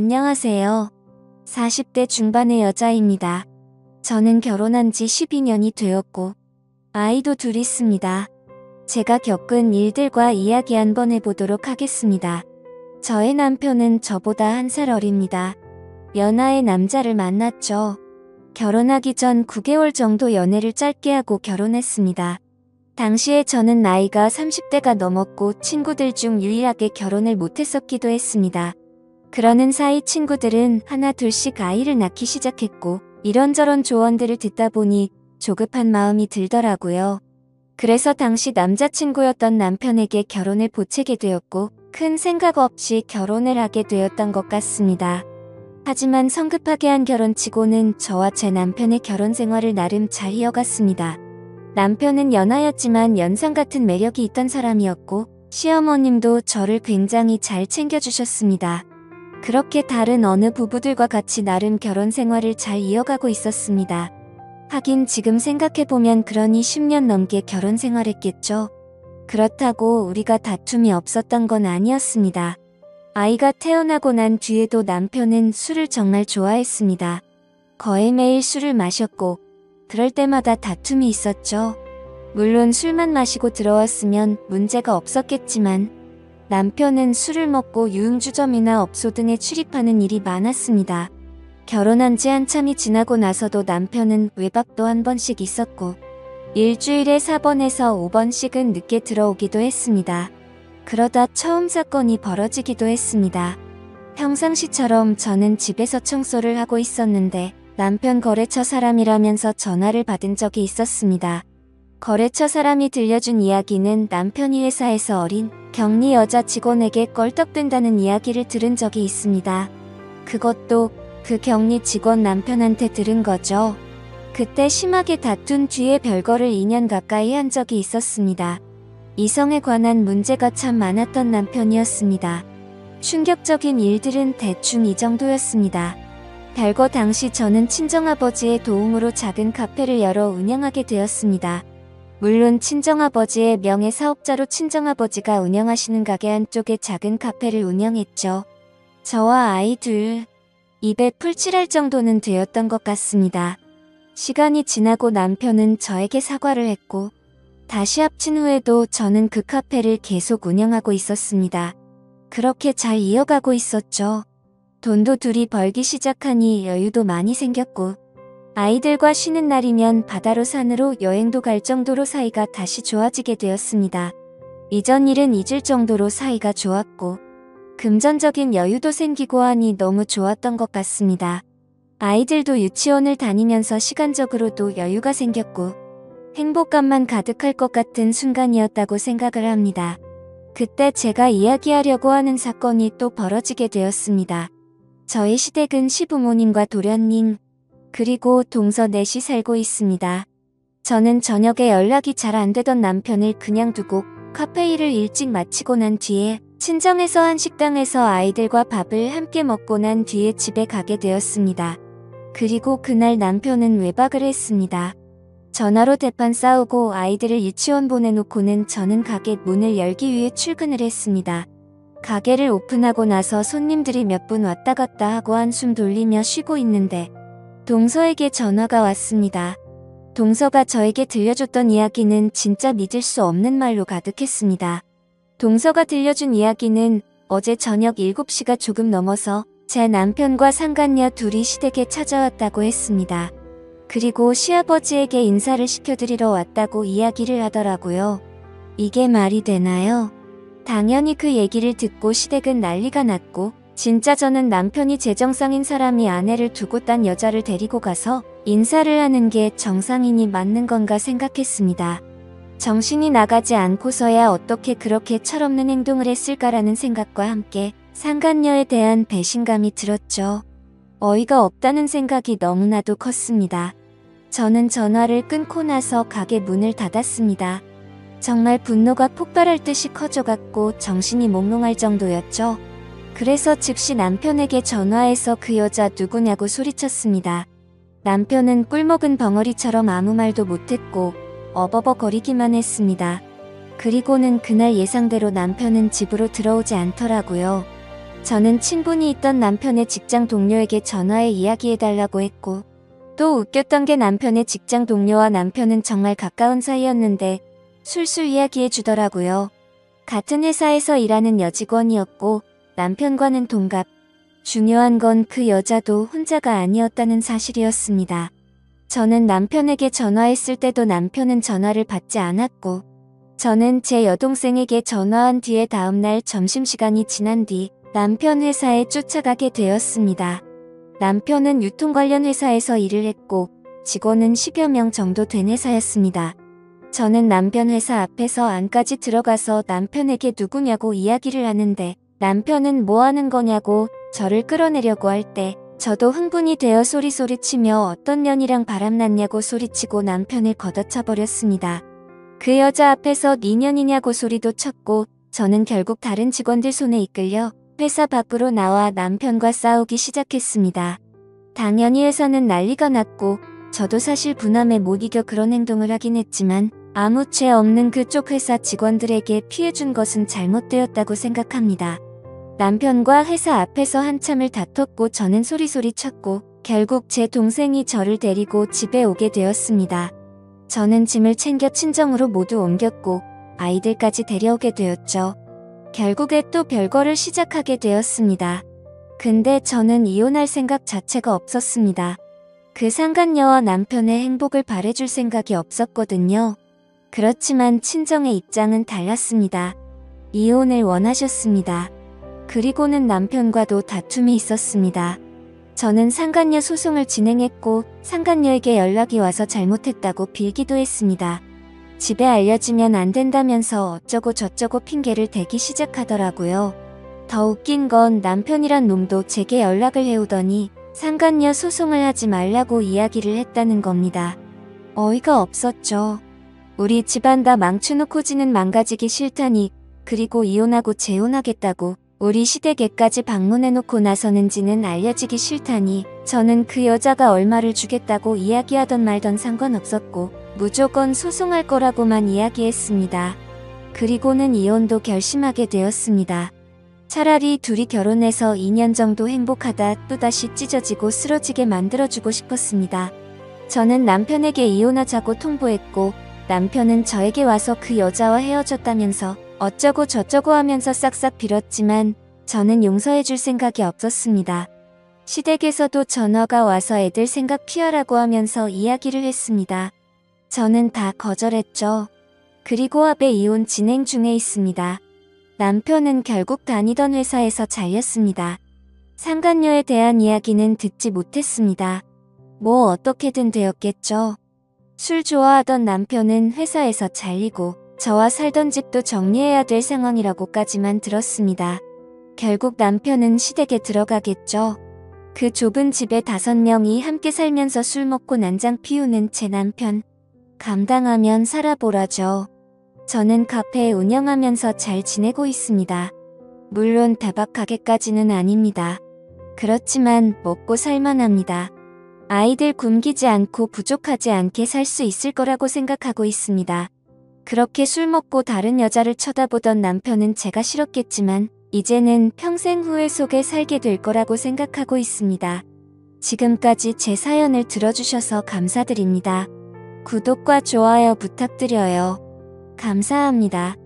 안녕하세요. 40대 중반의 여자입니다. 저는 결혼한 지 12년이 되었고 아이도 둘 있습니다. 제가 겪은 일들과 이야기 한번 해보도록 하겠습니다. 저의 남편은 저보다 1살 어립니다. 연하의 남자를 만났죠. 결혼하기 전 9개월 정도 연애를 짧게 하고 결혼했습니다. 당시에 저는 나이가 30대가 넘었고 친구들 중 유일하게 결혼을 못했었기도 했습니다. 그러는 사이 친구들은 하나 둘씩 아이를 낳기 시작했고 이런저런 조언들을 듣다 보니 조급한 마음이 들더라고요. 그래서 당시 남자친구였던 남편에게 결혼을 보채게 되었고 큰 생각 없이 결혼을 하게 되었던 것 같습니다. 하지만 성급하게 한 결혼치고는 저와 제 남편의 결혼 생활을 나름 잘 이어갔습니다. 남편은 연하였지만 연상 같은 매력이 있던 사람이었고 시어머님도 저를 굉장히 잘 챙겨주셨습니다. 그렇게 다른 어느 부부들과 같이 나름 결혼 생활을 잘 이어가고 있었습니다. 하긴 지금 생각해보면 그러니 10년 넘게 결혼 생활했겠죠. 그렇다고 우리가 다툼이 없었던 건 아니었습니다. 아이가 태어나고 난 뒤에도 남편은 술을 정말 좋아했습니다. 거의 매일 술을 마셨고 그럴 때마다 다툼이 있었죠. 물론 술만 마시고 들어왔으면 문제가 없었겠지만 남편은 술을 먹고 유흥주점이나 업소 등에 출입하는 일이 많았습니다. 결혼한 지 한참이 지나고 나서도 남편은 외박도 한 번씩 있었고 일주일에 4번에서 5번씩은 늦게 들어오기도 했습니다. 그러다 처음 사건이 벌어지기도 했습니다. 평상시처럼 저는 집에서 청소를 하고 있었는데 남편 거래처 사람이라면서 전화를 받은 적이 있었습니다. 거래처 사람이 들려준 이야기는 남편이 회사에서 어린 격리 여자 직원에게 껄떡댄다는 이야기를 들은 적이 있습니다. 그것도 그 격리 직원 남편한테 들은 거죠. 그때 심하게 다툰 뒤에 별거를 2년 가까이 한 적이 있었습니다. 이성에 관한 문제가 참 많았던 남편이었습니다. 충격적인 일들은 대충 이 정도였습니다. 별거 당시 저는 친정아버지의 도움으로 작은 카페를 열어 운영하게 되었습니다. 물론 친정아버지의 명예사업자로 친정아버지가 운영하시는 가게 한쪽에 작은 카페를 운영했죠. 저와 아이 둘, 입에 풀칠할 정도는 되었던 것 같습니다. 시간이 지나고 남편은 저에게 사과를 했고 다시 합친 후에도 저는 그 카페를 계속 운영하고 있었습니다. 그렇게 잘 이어가고 있었죠. 돈도 둘이 벌기 시작하니 여유도 많이 생겼고 아이들과 쉬는 날이면 바다로 산으로 여행도 갈 정도로 사이가 다시 좋아지게 되었습니다. 이전 일은 잊을 정도로 사이가 좋았고 금전적인 여유도 생기고 하니 너무 좋았던 것 같습니다. 아이들도 유치원을 다니면서 시간적으로도 여유가 생겼고 행복감만 가득할 것 같은 순간이었다고 생각을 합니다. 그때 제가 이야기하려고 하는 사건이 또 벌어지게 되었습니다. 저희 시댁은 시부모님과 도련님, 그리고 동서 넷이 살고 있습니다. 저는 저녁에 연락이 잘 안 되던 남편을 그냥 두고 카페 일을 일찍 마치고 난 뒤에 친정에서 한 식당에서 아이들과 밥을 함께 먹고 난 뒤에 집에 가게 되었습니다. 그리고 그날 남편은 외박을 했습니다. 전화로 대판 싸우고 아이들을 유치원 보내놓고는 저는 가게 문을 열기 위해 출근을 했습니다. 가게를 오픈하고 나서 손님들이 몇 분 왔다 갔다 하고 한숨 돌리며 쉬고 있는데 동서에게 전화가 왔습니다. 동서가 저에게 들려줬던 이야기는 진짜 믿을 수 없는 말로 가득했습니다. 동서가 들려준 이야기는 어제 저녁 7시가 조금 넘어서 제 남편과 상간녀 둘이 시댁에 찾아왔다고 했습니다. 그리고 시아버지에게 인사를 시켜드리러 왔다고 이야기를 하더라고요. 이게 말이 되나요? 당연히 그 얘기를 듣고 시댁은 난리가 났고 진짜 저는 남편이 제정상인 사람이 아내를 두고 딴 여자를 데리고 가서 인사를 하는 게 정상인이 맞는 건가 생각했습니다. 정신이 나가지 않고서야 어떻게 그렇게 철없는 행동을 했을까라는 생각과 함께 상간녀에 대한 배신감이 들었죠. 어이가 없다는 생각이 너무나도 컸습니다. 저는 전화를 끊고 나서 가게 문을 닫았습니다. 정말 분노가 폭발할 듯이 커져갔고 정신이 몽롱할 정도였죠. 그래서 즉시 남편에게 전화해서 그 여자 누구냐고 소리쳤습니다. 남편은 꿀먹은 벙어리처럼 아무 말도 못했고 어버버거리기만 했습니다. 그리고는 그날 예상대로 남편은 집으로 들어오지 않더라고요. 저는 친분이 있던 남편의 직장 동료에게 전화해 이야기해달라고 했고, 또 웃겼던 게 남편의 직장 동료와 남편은 정말 가까운 사이였는데 술술 이야기해 주더라고요. 같은 회사에서 일하는 여직원이었고 남편과는 동갑. 중요한 건 그 여자도 혼자가 아니었다는 사실이었습니다. 저는 남편에게 전화했을 때도 남편은 전화를 받지 않았고, 저는 제 여동생에게 전화한 뒤에 다음날 점심시간이 지난 뒤 남편 회사에 쫓아가게 되었습니다. 남편은 유통 관련 회사에서 일을 했고 직원은 10여 명 정도 된 회사였습니다. 저는 남편 회사 앞에서 안까지 들어가서 남편에게 누구냐고 이야기를 하는데 남편은 뭐 하는 거냐고 저를 끌어내려고 할 때 저도 흥분이 되어 소리치며 어떤 년이랑 바람났냐고 소리치고 남편을 걷어차버렸습니다. 그 여자 앞에서 네 년이냐고 소리도 쳤고 저는 결국 다른 직원들 손에 이끌려 회사 밖으로 나와 남편과 싸우기 시작했습니다. 당연히 회사는 난리가 났고 저도 사실 분함에 못 이겨 그런 행동을 하긴 했지만 아무 죄 없는 그쪽 회사 직원들에게 피해준 것은 잘못되었다고 생각합니다. 남편과 회사 앞에서 한참을 다퉜고 저는 소리쳤고 결국 제 동생이 저를 데리고 집에 오게 되었습니다. 저는 짐을 챙겨 친정으로 모두 옮겼고 아이들까지 데려오게 되었죠. 결국에 또 별거를 시작하게 되었습니다. 근데 저는 이혼할 생각 자체가 없었습니다. 그 상간녀와 남편의 행복을 바래줄 생각이 없었거든요. 그렇지만 친정의 입장은 달랐습니다. 이혼을 원하셨습니다. 그리고는 남편과도 다툼이 있었습니다. 저는 상간녀 소송을 진행했고 상간녀에게 연락이 와서 잘못했다고 빌기도 했습니다. 집에 알려지면 안 된다면서 어쩌고 저쩌고 핑계를 대기 시작하더라고요. 더 웃긴 건 남편이란 놈도 제게 연락을 해오더니 상간녀 소송을 하지 말라고 이야기를 했다는 겁니다. 어이가 없었죠. 우리 집안 다 망쳐놓고 지는 망가지기 싫다니, 그리고 이혼하고 재혼하겠다고 우리 시댁에까지 방문해놓고 나서는지는 알려지기 싫다니, 저는 그 여자가 얼마를 주겠다고 이야기하던 말던 상관없었고 무조건 소송할 거라고만 이야기했습니다. 그리고는 이혼도 결심하게 되었습니다. 차라리 둘이 결혼해서 2년 정도 행복하다 또다시 찢어지고 쓰러지게 만들어주고 싶었습니다. 저는 남편에게 이혼하자고 통보했고 남편은 저에게 와서 그 여자와 헤어졌다면서 어쩌고 저쩌고 하면서 싹싹 빌었지만 저는 용서해줄 생각이 없었습니다. 시댁에서도 전화가 와서 애들 생각 피하라고 하면서 이야기를 했습니다. 저는 다 거절했죠. 그리고 아베 이혼 진행 중에 있습니다. 남편은 결국 다니던 회사에서 잘렸습니다. 상간녀에 대한 이야기는 듣지 못했습니다. 뭐 어떻게든 되었겠죠. 술 좋아하던 남편은 회사에서 잘리고 저와 살던 집도 정리해야 될 상황이라고까지만 들었습니다. 결국 남편은 시댁에 들어가겠죠. 그 좁은 집에 5명이 함께 살면서 술 먹고 난장 피우는 제 남편. 감당하면 살아보라죠. 저는 카페 운영하면서 잘 지내고 있습니다. 물론 대박 가게까지는 아닙니다. 그렇지만 먹고 살만합니다. 아이들 굶기지 않고 부족하지 않게 살 수 있을 거라고 생각하고 있습니다. 그렇게 술 먹고 다른 여자를 쳐다보던 남편은 제가 싫었겠지만 이제는 평생 후회 속에 살게 될 거라고 생각하고 있습니다. 지금까지 제 사연을 들어주셔서 감사드립니다. 구독과 좋아요 부탁드려요. 감사합니다.